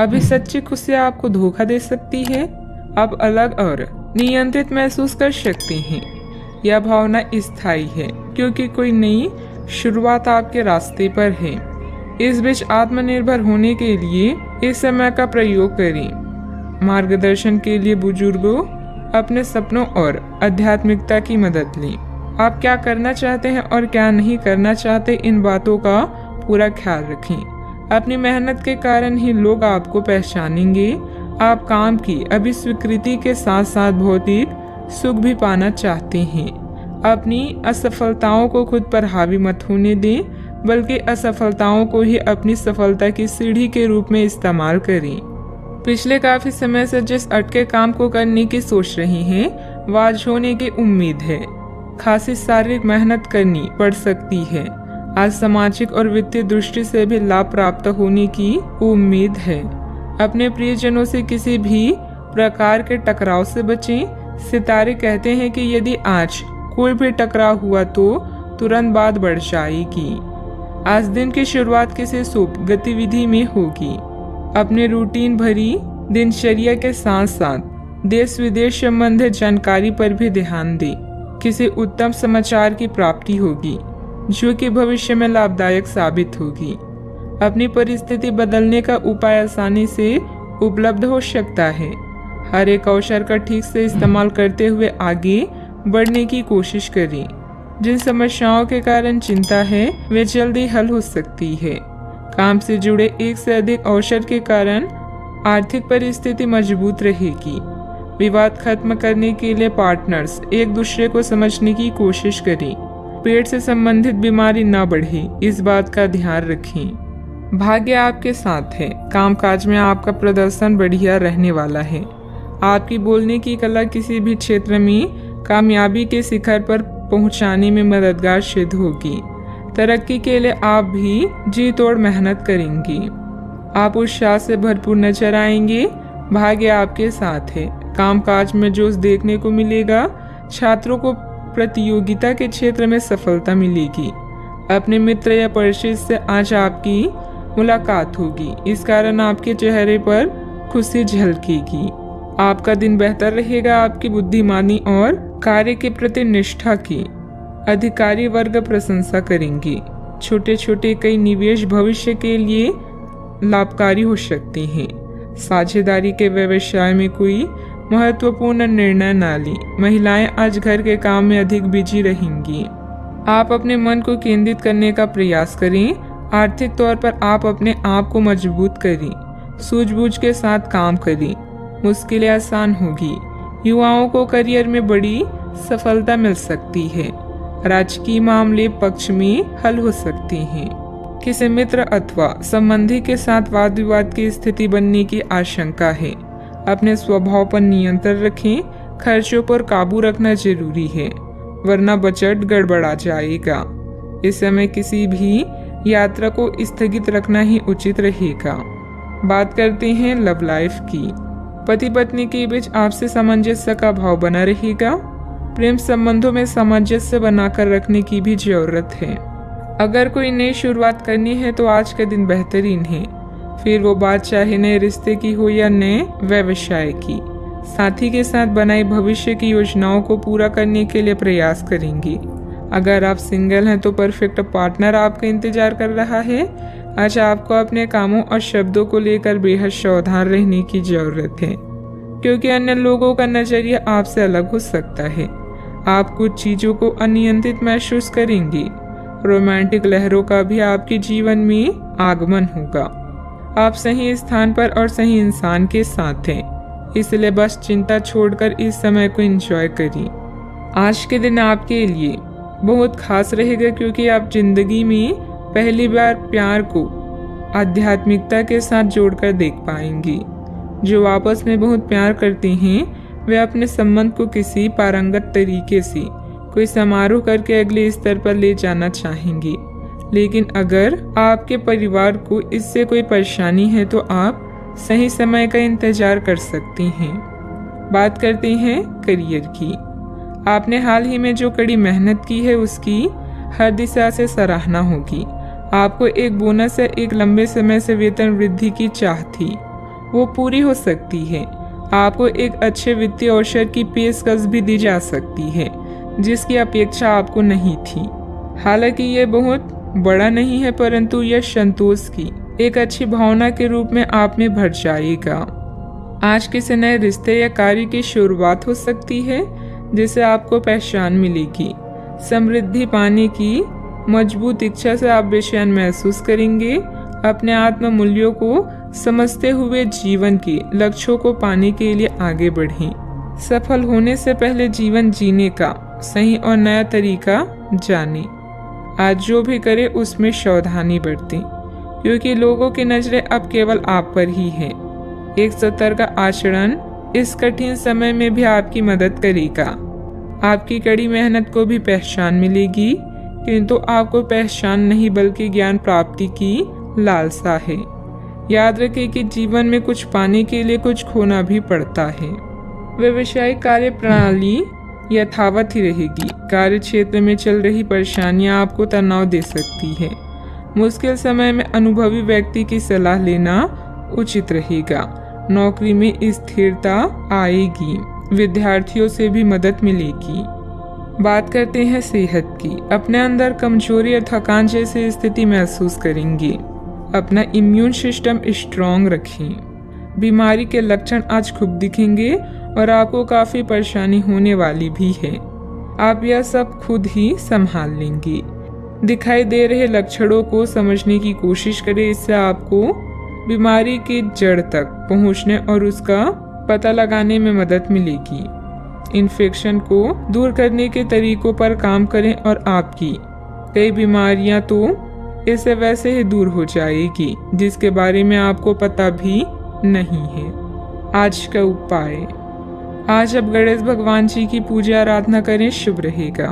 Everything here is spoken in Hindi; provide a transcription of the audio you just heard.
अभी सच्ची खुशी आपको धोखा दे सकती है। आप अलग और नियंत्रित महसूस कर सकते हैं। यह भावना स्थायी है क्योंकि कोई नई शुरुआत आपके रास्ते पर है। इस बीच आत्मनिर्भर होने के लिए इस समय का प्रयोग करें। मार्गदर्शन के लिए बुजुर्गों, अपने सपनों और आध्यात्मिकता की मदद लें। आप क्या करना चाहते हैं और क्या नहीं करना चाहते, इन बातों का पूरा ख्याल रखें। अपनी मेहनत के कारण ही लोग आपको पहचानेंगे। आप काम की अभी स्वीकृति के साथ साथ भौतिक सुख भी पाना चाहते हैं। अपनी असफलताओं को खुद पर हावी मत होने दें, बल्कि असफलताओं को ही अपनी सफलता की सीढ़ी के रूप में इस्तेमाल करें। पिछले काफी समय से जिस अटके काम को करने की सोच रही हैं, वह आज होने की उम्मीद है। खासी शारीरिक मेहनत करनी पड़ सकती है। आज सामाजिक और वित्तीय दृष्टि से भी लाभ प्राप्त होने की उम्मीद है। अपने प्रियजनों से किसी भी प्रकार के टकराव से बचें। सितारे कहते हैं कि यदि आज कोई भी टकराव हुआ तो तुरंत बात बढ़ जाएगी। आज दिन की शुरुआत किसी शुभ गतिविधि में होगी। अपने रूटीन भरी दिनचर्या के साथ साथ देश विदेश संबंधित जानकारी पर भी ध्यान दें। किसी उत्तम समाचार की प्राप्ति होगी जो कि भविष्य में लाभदायक साबित होगी। अपनी परिस्थिति बदलने का उपाय आसानी से उपलब्ध हो सकता है। हर एक अवसर का ठीक से इस्तेमाल करते हुए आगे बढ़ने की कोशिश करें। जिन समस्याओं के कारण चिंता है वे जल्दी हल हो सकती है। काम से जुड़े एक से अधिक अवसर के कारण आर्थिक परिस्थिति मजबूत रहेगी। विवाद खत्म करने के लिए पार्टनर्स एक दूसरे को समझने की कोशिश करें। पेट से संबंधित बीमारी न बढ़े, इस बात का ध्यान रखें। भाग्य आपके साथ है। कामकाज में आपका प्रदर्शन बढ़िया रहने वाला है। आपकी बोलने की कला किसी भी क्षेत्र में कामयाबी के शिखर पर पहुंचाने में मददगार सिद्ध होगी। तरक्की के लिए आप भी जी तोड़ मेहनत करेंगे। आप उत्साह से भरपूर नजर आएंगे। भाग्य आपके साथ है। कामकाज में जोश देखने को मिलेगा। छात्रों को प्रतियोगिता के क्षेत्र में सफलता मिलेगी। अपने मित्र या परिचित से आज आपकी मुलाकात होगी। इस कारण आपके चेहरे पर खुशी झलकेगी। आपका दिन बेहतर रहेगा। आपकी बुद्धिमानी और कार्य के प्रति निष्ठा की अधिकारी वर्ग प्रशंसा करेंगे। छोटे छोटे कई निवेश भविष्य के लिए लाभकारी हो सकते हैं। साझेदारी के व्यवसाय में कोई महत्वपूर्ण निर्णय न लें। महिलाएं आज घर के काम में अधिक बिजी रहेंगी। आप अपने मन को केंद्रित करने का प्रयास करें। आर्थिक तौर पर आप अपने आप को मजबूत करें। सूझबूझ के साथ काम करें। मुश्किलें आसान होगी। युवाओं को करियर में बड़ी सफलता मिल सकती है। राजकीय मामले पक्ष में हल हो सकते हैं। किसी मित्र अथवा संबंधी के साथ वाद विवाद की स्थिति बनने की आशंका है। अपने स्वभाव पर नियंत्रण रखें। खर्चों पर काबू रखना जरूरी है, वरना बजट गड़बड़ा जाएगा। इस समय किसी भी यात्रा को स्थगित रखना ही उचित रहेगा। बात करते हैं लव लाइफ की। पति पत्नी के बीच आपसी सामंजस्य का भाव बना रहेगा। प्रेम संबंधों में सामंजस्य बनाकर रखने की भी जरूरत है। अगर कोई नई शुरुआत करनी है तो आज का दिन बेहतरीन है। फिर वो बात चाहे नए रिश्ते की हो या नए व्यवसाय की। साथी के साथ बनाई भविष्य की योजनाओं को पूरा करने के लिए प्रयास करेंगे। अगर आप सिंगल हैं तो परफेक्ट पार्टनर आपका इंतजार कर रहा है। आज आपको अपने कामों और शब्दों को लेकर बेहद सावधान रहने की जरूरत है, क्योंकि अन्य लोगों का नजरिया आपसे अलग हो सकता है। आप कुछ चीजों को अनियंत्रित महसूस करेंगे। रोमांटिक लहरों का भी आपके जीवन में आगमन होगा। आप सही स्थान पर और सही इंसान के साथ हैं, इसलिए बस चिंता छोड़कर इस समय को एंजॉय करिए। आज के दिन आपके लिए बहुत खास रहेगा, क्योंकि आप जिंदगी में पहली बार प्यार को आध्यात्मिकता के साथ जोड़कर देख पाएंगे। जो आपस में बहुत प्यार करते हैं वे अपने संबंध को किसी पारंगत तरीके से कोई समारोह करके अगले स्तर पर ले जाना चाहेंगे। लेकिन अगर आपके परिवार को इससे कोई परेशानी है तो आप सही समय का इंतजार कर सकते हैं। बात करते हैं करियर की। आपने हाल ही में जो कड़ी मेहनत की है उसकी हर दिशा से सराहना होगी। आपको एक बोनस या एक लंबे समय से वेतन वृद्धि की चाह थी वो पूरी हो सकती है। आपको एक अच्छे वित्तीय अवसर की पेशकश भी दी जा सकती है जिसकी अपेक्षा आपको नहीं थी। हालांकि ये बहुत बड़ा नहीं है, परंतु यह संतोष की एक अच्छी भावना के रूप में आप में भर जाएगा। आज किसी नए रिश्ते या कार्य की शुरुआत हो सकती है जिसे आपको पहचान मिलेगी। समृद्धि पाने की मजबूत इच्छा से आप बेचैन महसूस करेंगे। अपने आत्म मूल्यों को समझते हुए जीवन के लक्ष्यों को पाने के लिए आगे बढ़ें। सफल होने से पहले जीवन जीने का सही और नया तरीका जानें। आज जो भी करें उसमें सावधानी बरतें, क्योंकि लोगों की नजरें अब केवल आप पर ही है। एक सतर्क आचरण इस कठिन समय में भी आपकी मदद करेगा। आपकी कड़ी मेहनत को भी पहचान मिलेगी, किंतु आपको पहचान नहीं बल्कि ज्ञान प्राप्ति की लालसा है। याद रखें कि जीवन में कुछ पाने के लिए कुछ खोना भी पड़ता है। व्यवसायिक कार्य प्रणाली यथावत ही रहेगी। कार्य क्षेत्र में चल रही परेशानियां आपको तनाव दे सकती है। मुश्किल समय में अनुभवी व्यक्ति की सलाह लेना उचित रहेगा। नौकरी में स्थिरता आएगी। विद्यार्थियों से भी मदद मिलेगी। बात करते हैं सेहत की। अपने अंदर कमजोरी और थकान जैसी स्थिति महसूस करेंगे। अपना इम्यून सिस्टम स्ट्रॉन्ग रखें। बीमारी के लक्षण आज खूब दिखेंगे और आपको काफी परेशानी होने वाली भी है। आप यह सब खुद ही संभाल लेंगे। दिखाई दे रहे लक्षणों को समझने की कोशिश करें। इससे आपको बीमारी की जड़ तक पहुंचने और उसका पता लगाने में मदद मिलेगी। इन्फेक्शन को दूर करने के तरीकों पर काम करें और आपकी कई बीमारियां तो इससे वैसे ही दूर हो जाएगी जिसके बारे में आपको पता भी नहीं है। आज का उपाय, आज आप गणेश भगवान जी की पूजा आराधना करें, शुभ रहेगा।